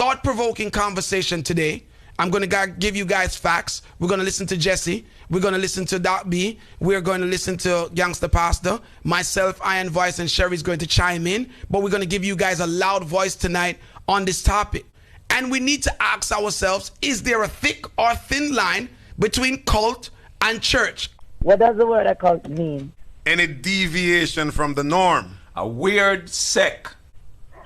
thought-provoking conversation today. I'm going to give you guys facts. We're going to listen to Jesse. We're going to listen to Doc B. We're going to listen to Gangster Pastor. Myself, Iron Voice, and Sherry's going to chime in. But we're going to give you guys a loud voice tonight on this topic. And we need to ask ourselves, is there a thick or thin line between cult and church? What does the word occult mean? Any deviation from the norm. A weird sect.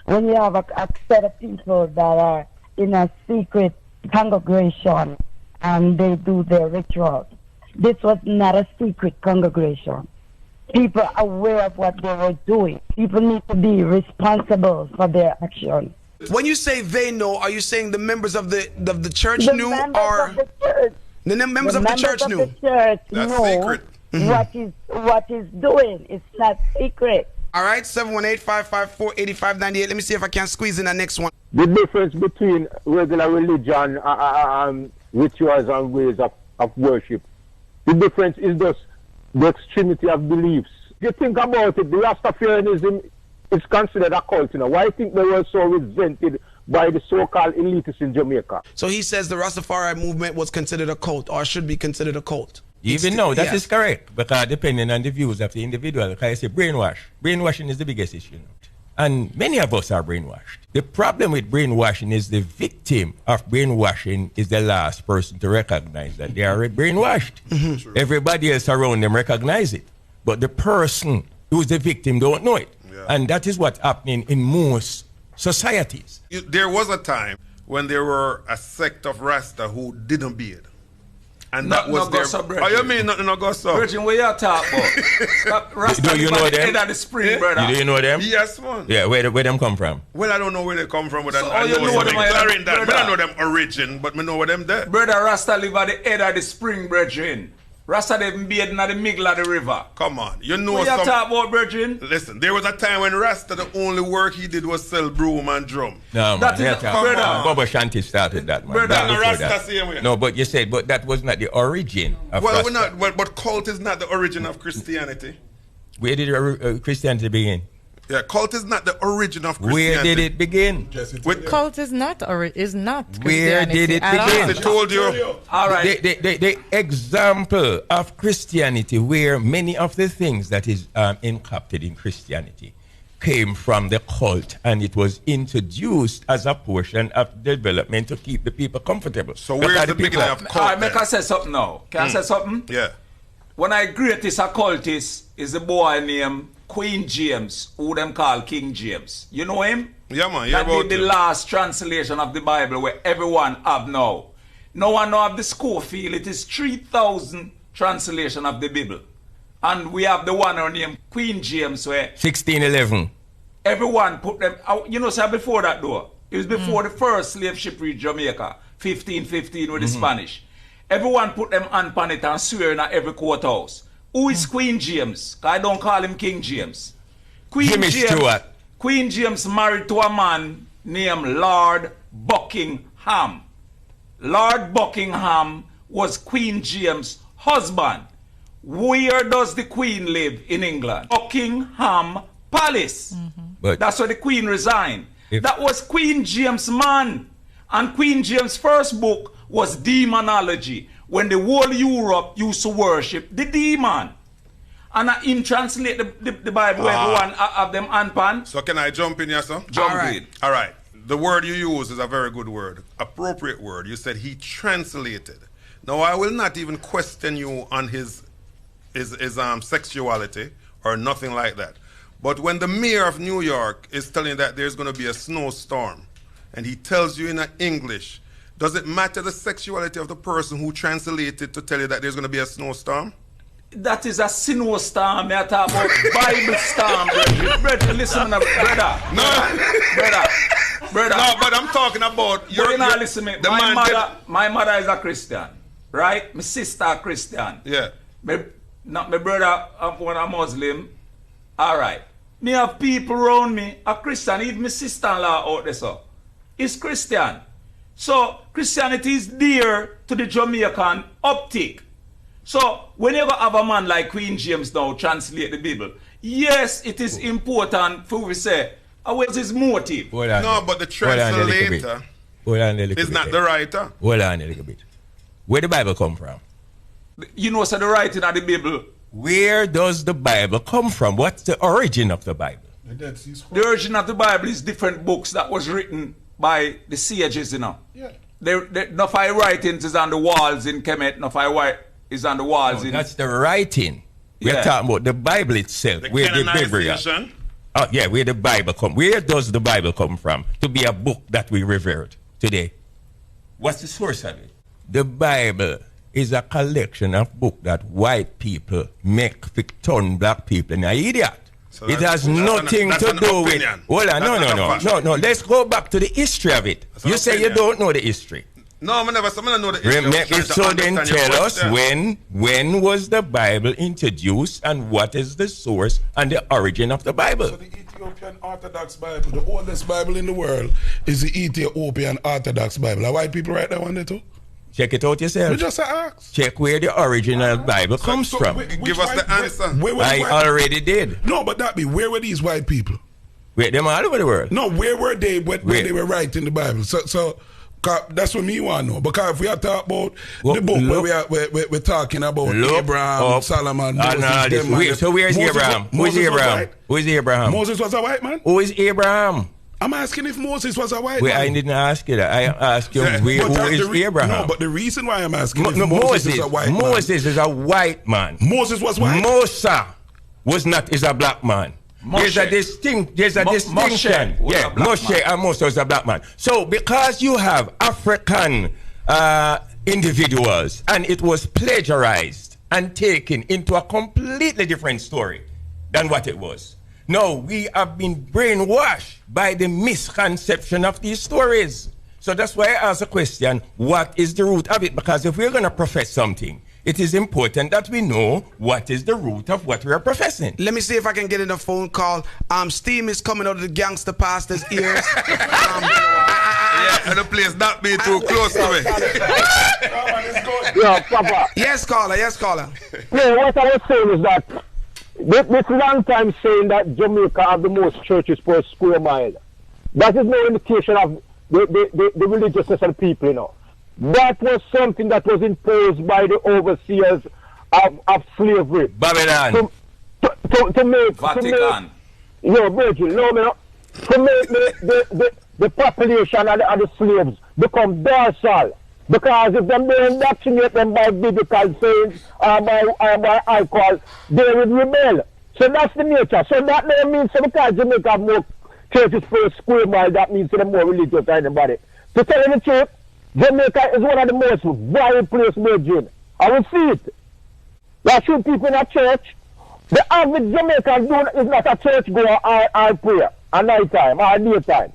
When you have a set of people that are in a secret congregation and they do their rituals. This was not a secret congregation. People are aware of what they were doing. People need to be responsible for their actions. When you say they know, are you saying the members of the church knew, or of the church? The members of the church knew? The church That's know secret. what is doing. It's not secret. All right, 718-554-8598. Let me see if I can squeeze in the next one. The difference between regular religion and rituals and ways of worship, the difference is just the extremity of beliefs. If you think about it, the Rastafarianism is considered a cult. You know? Why do you think they were so resented by the so-called elitists in Jamaica? So he says the Rastafari movement was considered a cult, or should be considered a cult. Even now, that is correct, because depending on the views of the individual, because I say brainwashing is the biggest issue. And many of us are brainwashed. The problem with brainwashing is the victim of brainwashing is the last person to recognize that they are brainwashed. Everybody else around them recognize it. But the person who's the victim don't know it. Yeah. And that is what's happening in most societies. There was a time when there were a sect of Rasta who didn't beard. And that was their... Oh, you mean nothing no go so? Virgin, what you talk about? Rasta, do you know them? Of the spring, brother. Do you know them? Yes, man. Yeah, where them come from? Well, I don't know where they come from, but so I know them that. But I know them origin, but I know where them there. Brother, Rasta live at the head of the spring, brethren. Rasta them beard in the middle of the river. Come on, you know what you talk about, brethren? Listen, there was a time when Rasta, the only work he did was sell broom and drum. No, that man, is brother. Baba Shanti started that, man. Brother, Rasta same way. No, but you said, but that was not the origin of Well, Rasta. we're not. Well, but cult is not the origin of Christianity. Where did Christianity begin? Yeah, cult is not the origin of Christianity. Where did it begin? Cult is not Where Christianity did it at begin? all. They told you. All right. The example of Christianity, where many of the things that is encapsulated in Christianity came from the cult, and it was introduced as a portion of development to keep the people comfortable. So where's the beginning of cult? All right, make I say something now. Can I say something? Yeah. One of the greatest occultists is a boy named Queen James, who them call King James. You know him? Yeah, man. That did the last translation of the Bible where everyone have now. No one know of the Schofield. It is 3,000 translation of the Bible. And we have the one named Queen James where 1611. everyone put them out. You know, sir, before that though, it was before the first slave ship reached Jamaica, 1515 with the Spanish. Everyone put them hand on it and swear in every courthouse. Who is Queen James? I don't call him King James. Queen James married to a man named Lord Buckingham. Lord Buckingham was Queen James' husband. Where does the Queen live in England? Buckingham Palace. But that's where the Queen resigned. That was Queen James' man. And Queen James' first book was Demonology, when the whole Europe used to worship the demon. And him translate the Bible where everyone have them handpan. So can I jump in here, sir? Jump in. All right. The word you use is a very good word. Appropriate word. You said he translated. Now, I will not even question you on his sexuality or nothing like that. But when the mayor of New York is telling you that there's going to be a snowstorm, and he tells you in English, does it matter the sexuality of the person who translated to tell you that there's going to be a snowstorm? That is a snowstorm. I talk about Bible storm, brother. Listen, brother. Brother. No, but I'm talking about listen to me. My mother is a Christian, right? My sister a Christian. Yeah. My brother, when I'm Muslim. All right. Me have people around me a Christian. Even my sister-in-law out there, so is Christian. So Christianity is dear to the Jamaican optic. So when you have a man like Queen James now translate the Bible, yes, it is important for we say, what is his motive? No, but the translator Hold on a little Is bit. not the writer. Hold on a little bit. Where the Bible come from? You know, so the writing of the Bible. Where does the Bible come from? What's the origin of the Bible? The origin of the Bible is different books that was written by the sages, you know. Yeah. No five writings is on the walls in Kemet, no five is on the walls in... That's the writing. We're Yeah. talking about the Bible itself. The where the Bible. canonization. Oh, yeah, where the Bible come. Where does the Bible come from to be a book that we revered today? What's the source of it? The Bible is a collection of books that white people make to turn black people into an idiot. So It that's- has nothing that's to an do with... opinion. Hold on, That's not a fact. no. Let's go back to the history of it. That's an You say you opinion. don't know the history. No, I never know the history. Remember, so then tell us when was the Bible introduced and what is the source and the origin of the Bible? So the Ethiopian Orthodox Bible, the oldest Bible in the world, is the Ethiopian Orthodox Bible. Are white people write that one there too? Check it out We yourself. just ask. Check where the original Bible comes from. Give us the answer. Where were I the white- already did. No, but that be, where were these white people? Wait, them all over the world. No, where were they when Where? they were writing the Bible? So 'cause that's what me want to know. Because if we are talking about Well, the book look- where we're talking about Look Abraham, up Solomon, and Moses, all this. them, Wait, so where's Moses- Abraham? Who is Moses was Abraham? white? Who is Abraham? Moses was a white man? Who is Abraham? I'm asking if Moses was a white Wait, I man. didn't ask you that. I asked you Yeah, where, But who that- is Abraham? No, but the reason why I'm asking if No, Moses is a white man. Moses is a white man. Moses was white. Musa was not, is a black man. There's a Moshe. distinction. Moshe was Yeah, a black Moshe man. and Musa was a black man. So because you have African individuals and it was plagiarized and taken into a completely different story than what it was. No, we have been brainwashed by the misconception of these stories. So that's why I ask the question, what is the root of it? Because if we're going to profess something, it is important that we know what is the root of what we are professing. Let me see if I can get in a phone call. Steam is coming out of the gangster pastor's ears. Yeah, and the place not be too close to me. Yeah, Papa. Yes, caller. Yes, caller. No, what I was saying is that this long time saying that Jamaica have the most churches per square mile. That is no indication of the religiousness of the people, you know. That was something that was imposed by the overseers of slavery. Babylon. To make... Vatican. Virgil, no, man. To make the population and the slaves become docile. Because if them don't indoctrinate them by biblical sayings or by alcohol, they would rebel. So that's the nature. So that don't mean so because Jamaica have more churches per square mile, that means they're more religious than anybody. To tell you the truth, Jamaica is one of the most violent places, Virgin. I will see it. There should people in a church. The average Jamaican is not a church goer or prayer at night time or daytime.